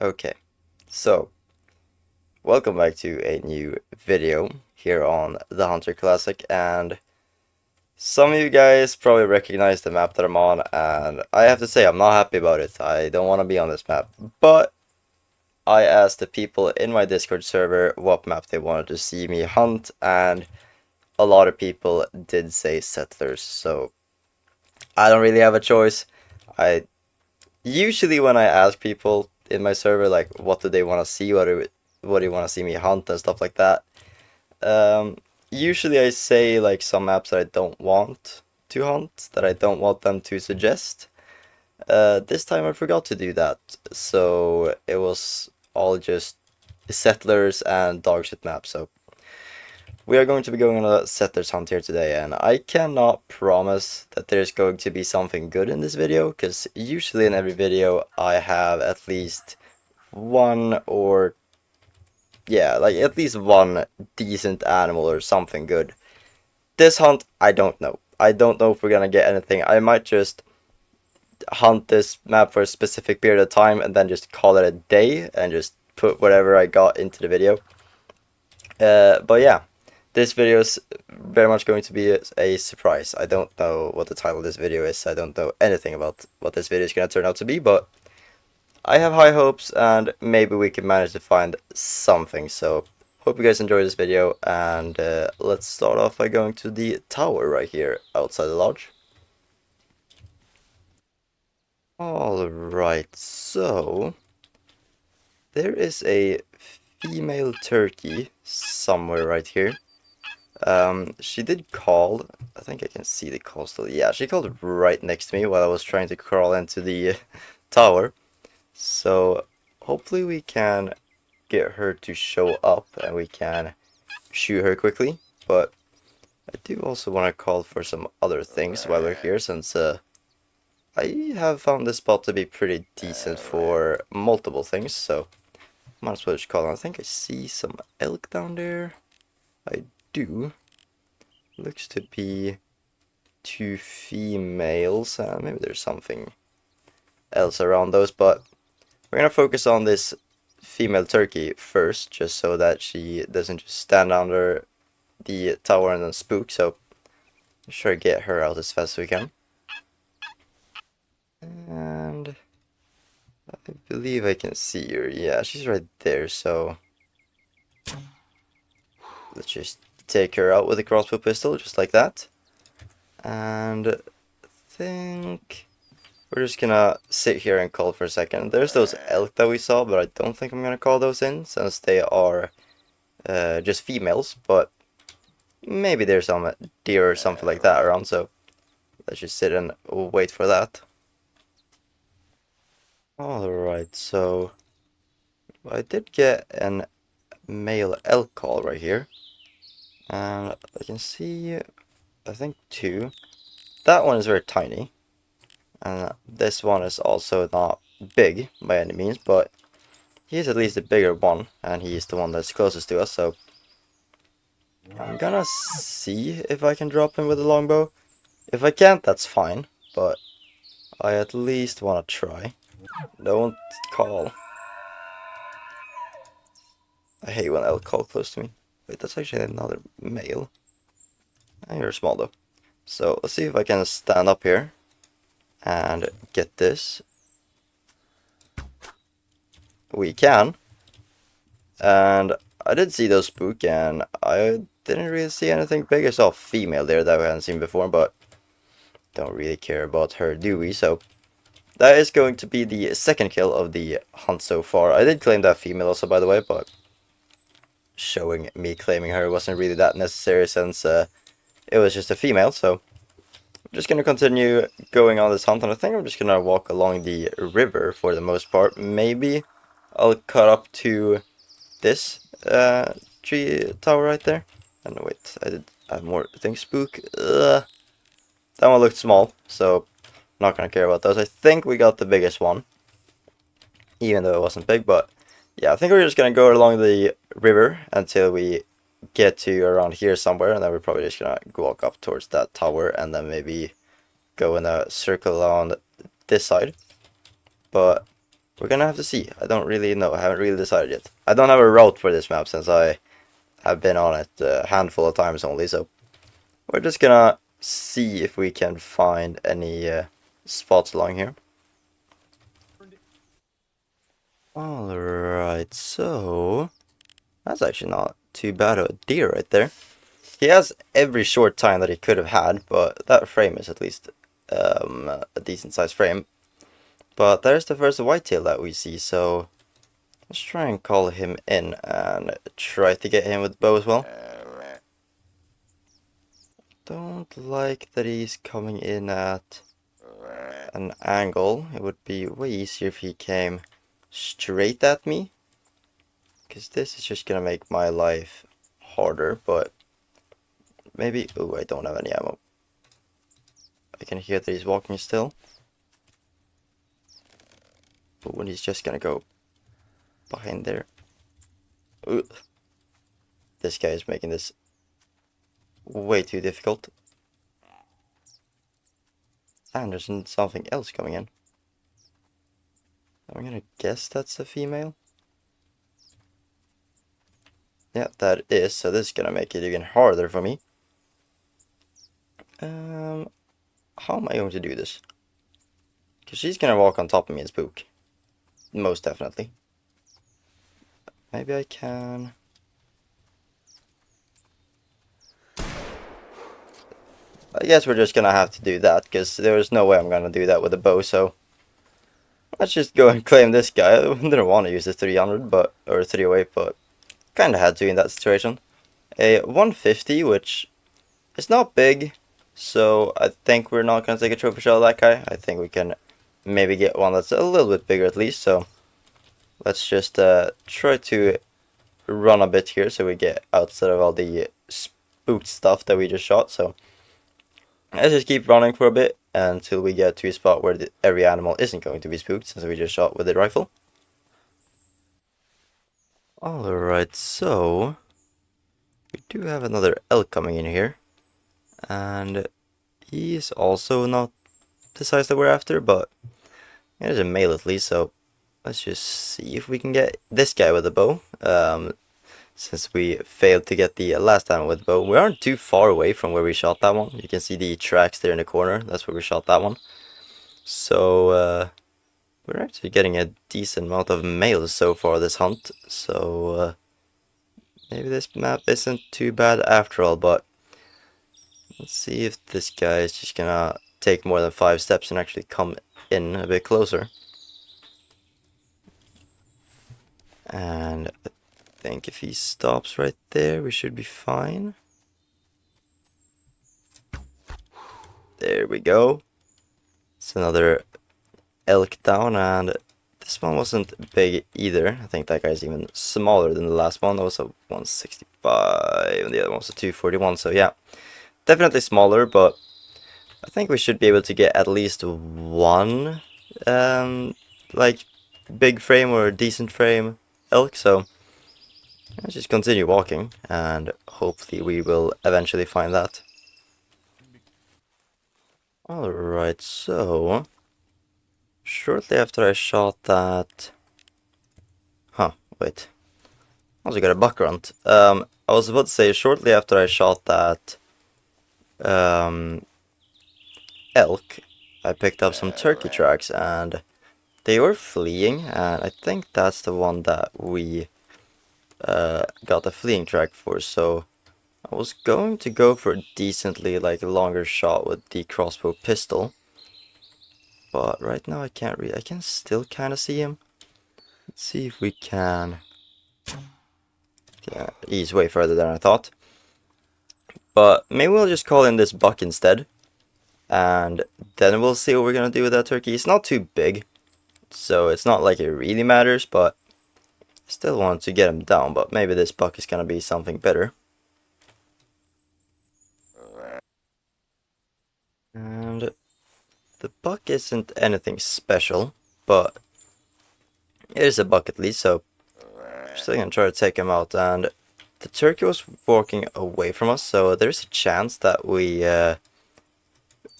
Okay, so welcome back to a new video here on the Hunter Classic, and some of you guys probably recognize the map that I'm on, and I have to say I'm not happy about it. I don't want to be on this map, but I asked the people in my Discord server what map they wanted to see me hunt, and a lot of people did say Settlers, so I don't really have a choice. I usually when I ask people in my server like what do they want to see, what do you want to see me hunt and stuff like that. Usually I say like some maps that I don't want to hunt, that I don't want them to suggest. This time I forgot to do that, so it was all just settlers and dogshit maps. So we are going to be going on a settlers hunt here today, and I cannot promise that there's going to be something good in this video, because usually in every video I have at least one or yeah, like at least one decent animal or something good. This hunt, I don't know. I don't know if we're gonna get anything. I might just hunt this map for a specific period of time and then just call it a day and just put whatever I got into the video. But yeah, this video is very much going to be a surprise. I don't know what the title of this video is. I don't know anything about what this video is going to turn out to be, but I have high hopes and maybe we can manage to find something. So hope you guys enjoy this video, and let's start off by going to the tower right here outside the lodge. Alright, so there is a female turkey somewhere right here. She did call. I think I can see the call still. Yeah, she called right next to me while I was trying to crawl into the tower. So hopefully we can get her to show up and we can shoot her quickly. But I do also want to call for some other things while we're here, since I have found this spot to be pretty decent for multiple things, so might as well just call on. I think I see some elk down there. I do. Looks to be two females. Maybe there's something else around those, but we're gonna focus on this female turkey first, just so that she doesn't just stand under the tower and then spook. So sure, get her out as fast as we can. And I believe I can see her. Yeah, she's right there, so let's just take her out with a crossbow pistol, just like that. And I think we're just gonna sit here and call for a second. There's those elk that we saw, but I don't think I'm gonna call those in, since they are just females. But maybe there's some deer or something like that around, so let's just sit and wait for that. Alright, so I did get an male elk call right here. And I can see, I think two. That one is very tiny. And this one is also not big by any means, but he's at least the bigger one, and he's the one that's closest to us, so I'm gonna see if I can drop him with a longbow. If I can't, that's fine, but I at least wanna try. Don't call. I hate when elk call close to me. Wait, that's actually another male. You're small though. So let's see if I can stand up here and get this. We can. And I did see those spook, and I didn't really see anything big. I saw a female there that we hadn't seen before, but don't really care about her, do we? So that is going to be the second kill of the hunt so far. I did claim that female also, by the way, but showing me claiming her wasn't really that necessary, since it was just a female. So I'm just going to continue going on this hunt, and I think I'm just going to walk along the river for the most part. Maybe I'll cut up to this tree tower right there. And wait, I did have more things. Spook. That one looked small, so not gonna care about those. I think we got the biggest one, even though it wasn't big. But yeah, I think we're just gonna go along the river until we get to around here somewhere, and then we're probably just gonna walk up towards that tower and then maybe go in a circle around this side. But we're gonna have to see. I don't really know. I haven't really decided yet. I don't have a route for this map since I have been on it a handful of times only, so we're just gonna see if we can find any spots along here. Alright, so that's actually not too bad of a deer right there. He has every short time that he could have had, but that frame is at least a decent sized frame. But there's the first whitetail that we see, so let's try and call him in and try to get him with the bow as well. Don't like that he's coming in at an angle. It would be way easier if he came straight at me, because this is just gonna make my life harder. But maybe, oh, I don't have any ammo. I can hear that he's walking still, but when he's just gonna go behind there. Ooh. This guy is making this way too difficult. And there's something else coming in. I'm gonna guess that's a female. Yeah, that is, so this is gonna make it even harder for me. How am I going to do this? Because she's gonna walk on top of me and spook. Most definitely. Maybe I can... I guess we're just gonna have to do that, because there's no way I'm gonna do that with a bow, so... Let's just go and claim this guy. I didn't want to use the 300, but... or 308, but... Kinda had to in that situation. A 150, which... is not big, so I think we're not gonna take a trophy shot of that guy. I think we can maybe get one that's a little bit bigger at least, so... Let's just try to run a bit here so we get outside of all the spooked stuff that we just shot. So let's just keep running for a bit until we get to a spot where every animal isn't going to be spooked, since we just shot with the rifle. Alright, so we do have another elk coming in here, and he's also not the size that we're after, but it is a male at least, so let's just see if we can get this guy with a bow. Since we failed to get the last time with the bow. We aren't too far away from where we shot that one. You can see the tracks there in the corner. That's where we shot that one. So we're actually getting a decent amount of males so far this hunt. So maybe this map isn't too bad after all. But let's see if this guy is just gonna take more than 5 steps and actually come in a bit closer. And I think if he stops right there, we should be fine. There we go. It's another elk down, and this one wasn't big either. I think that guy's even smaller than the last one. That was a 165, and the other one was a 241. So yeah, definitely smaller, but I think we should be able to get at least one, like, big frame or decent frame elk. So let's just continue walking, and hopefully we will eventually find that. Alright, so shortly after I shot that... Huh, wait. I also got a buck grunt. I was about to say, shortly after I shot that elk, I picked up some turkey tracks, and they were fleeing, and I think that's the one that we got a fleeing track for, so I was going to go for a decently longer shot with the crossbow pistol. But right now I can't really, I can still kind of see him. Let's see if we can. Yeah, he's way further than I thought. But maybe we'll just call in this buck instead. And then we'll see what we're going to do with that turkey. It's not too big, so it's not like it really matters, but I still want to get him down. But maybe this buck is going to be something better. And the buck isn't anything special, but it is a buck at least, so I'm still gonna try to take him out. And the turkey was walking away from us, so there's a chance that we are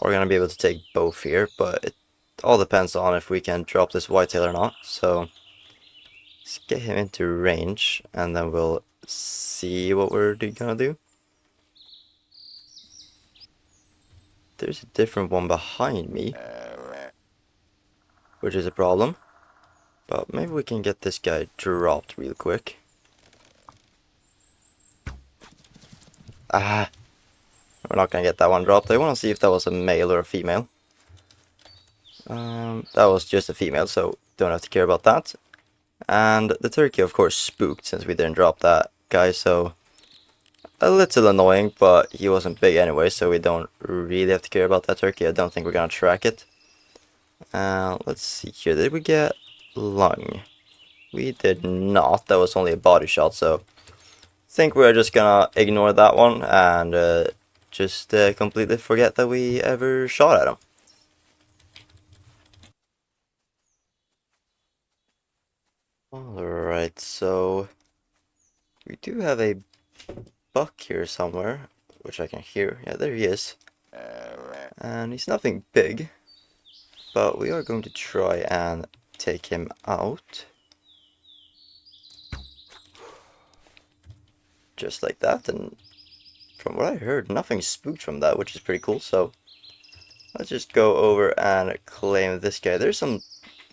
gonna be able to take both here, but it all depends on if we can drop this whitetail or not. So let's get him into range, and then we'll see what we're gonna do. There's a different one behind me, which is a problem. But maybe we can get this guy dropped real quick. Ah, we're not gonna get that one dropped. I want to see if that was a male or a female. That was just a female, so don't have to care about that. And the turkey, of course, spooked since we didn't drop that guy, so a little annoying, but he wasn't big anyway, so we don't really have to care about that turkey. I don't think we're gonna track it. Let's see here. Did we get lung? We did not. That was only a body shot, so I think we're just gonna ignore that one and just completely forget that we ever shot at him. Alright, so we do have a buck here somewhere, which I can hear. Yeah, there he is. And he's nothing big, but we are going to try and take him out. Just like that, and from what I heard, nothing spooked from that, which is pretty cool, so let's just go over and claim this guy. There's some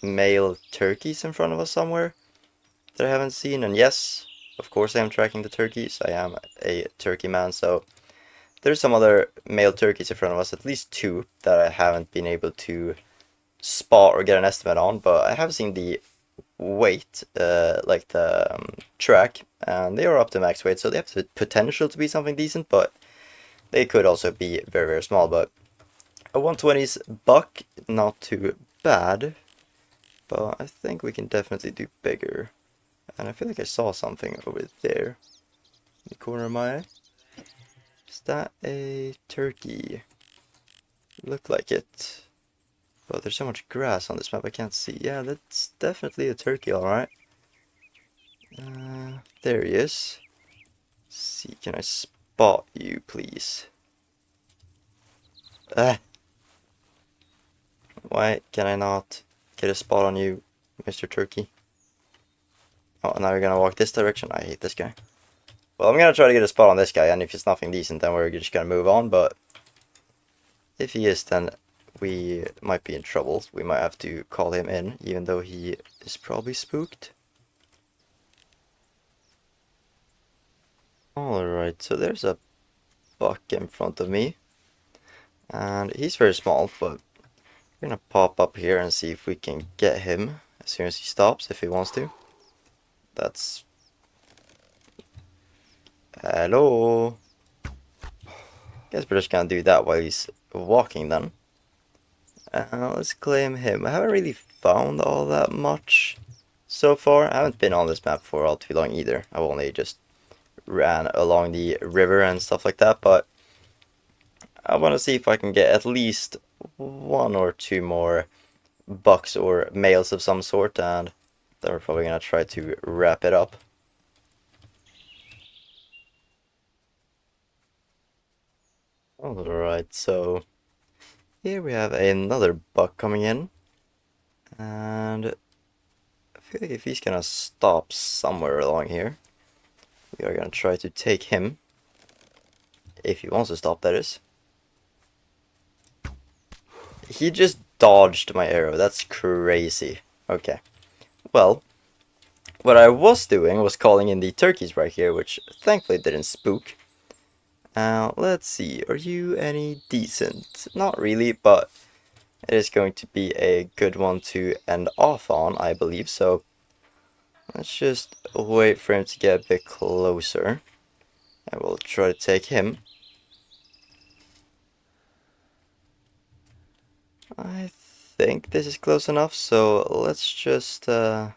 male turkeys in front of us somewhere that I haven't seen, and yes, of course I am tracking the turkeys. I am a turkey man, so there's some other male turkeys in front of us, at least two, that I haven't been able to spot or get an estimate on, but I have seen the weight, like the track, and they are up to max weight, so they have the potential to be something decent, but they could also be very, very small. But a 120's buck, not too bad, but I think we can definitely do bigger. And I feel like I saw something over there in the corner of my eye. Is that a turkey? Looked like it. But there's so much grass on this map I can't see. Yeah, that's definitely a turkey, alright. There he is. Let's see, can I spot you, please? Why can I not get a spot on you, Mr. Turkey? Oh, now you're gonna walk this direction? I hate this guy. Well, I'm gonna try to get a spot on this guy, and if it's nothing decent, then we're just gonna move on, but if he is, then we might be in trouble. We might have to call him in, even though he is probably spooked. Alright, so there's a buck in front of me, and he's very small, but we're gonna pop up here and see if we can get him as soon as he stops, if he wants to. That's... Hello? Guess we're just gonna do that while he's walking then. Let's claim him. I haven't really found all that much so far. I haven't been on this map for all too long either. I've only just ran along the river and stuff like that, but I want to see if I can get at least one or two more bucks or males of some sort, and then we're probably gonna try to wrap it up. Alright, so here we have another buck coming in, and I feel like if he's gonna stop somewhere along here, we are gonna try to take him. If he wants to stop, that is. He just dodged my arrow. That's crazy. Okay. Well, what I was doing was calling in the turkeys right here, which thankfully didn't spook. Let's see. Are you any decent? Not really, but it is going to be a good one to end off on, I believe. So let's just wait for him to get a bit closer. I will try to take him. I think this is close enough, so let's just do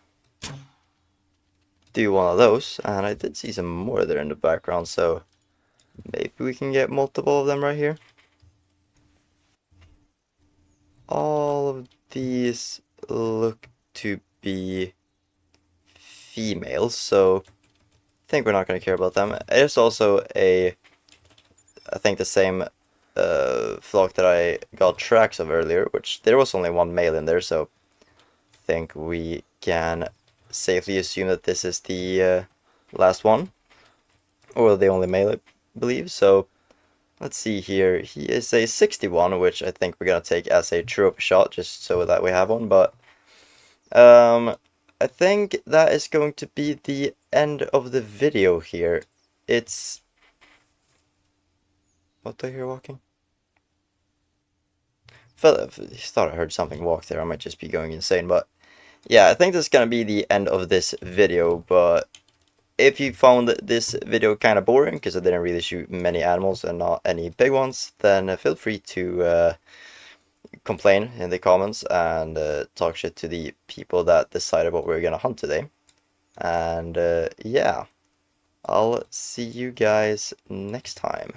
one of those. And I did see some more there in the background, so maybe we can get multiple of them right here. All of these look to be females, so I think we're not going to care about them. There's also a, I think the same flock that I got tracks of earlier, which there was only one male in there, so I think we can safely assume that this is the last one, or the only male, I believe. So let's see here. He is a 61, which I think we're gonna take as a trophy shot, just so that we have one. But I think that is going to be the end of the video here. It's... What do I hear walking? Thought I heard something walk there. I might just be going insane, but yeah, I think this is gonna be the end of this video. But if you found this video kind of boring because I didn't really shoot many animals and not any big ones, then feel free to complain in the comments and talk shit to the people that decided what we were gonna hunt today. And yeah, I'll see you guys next time.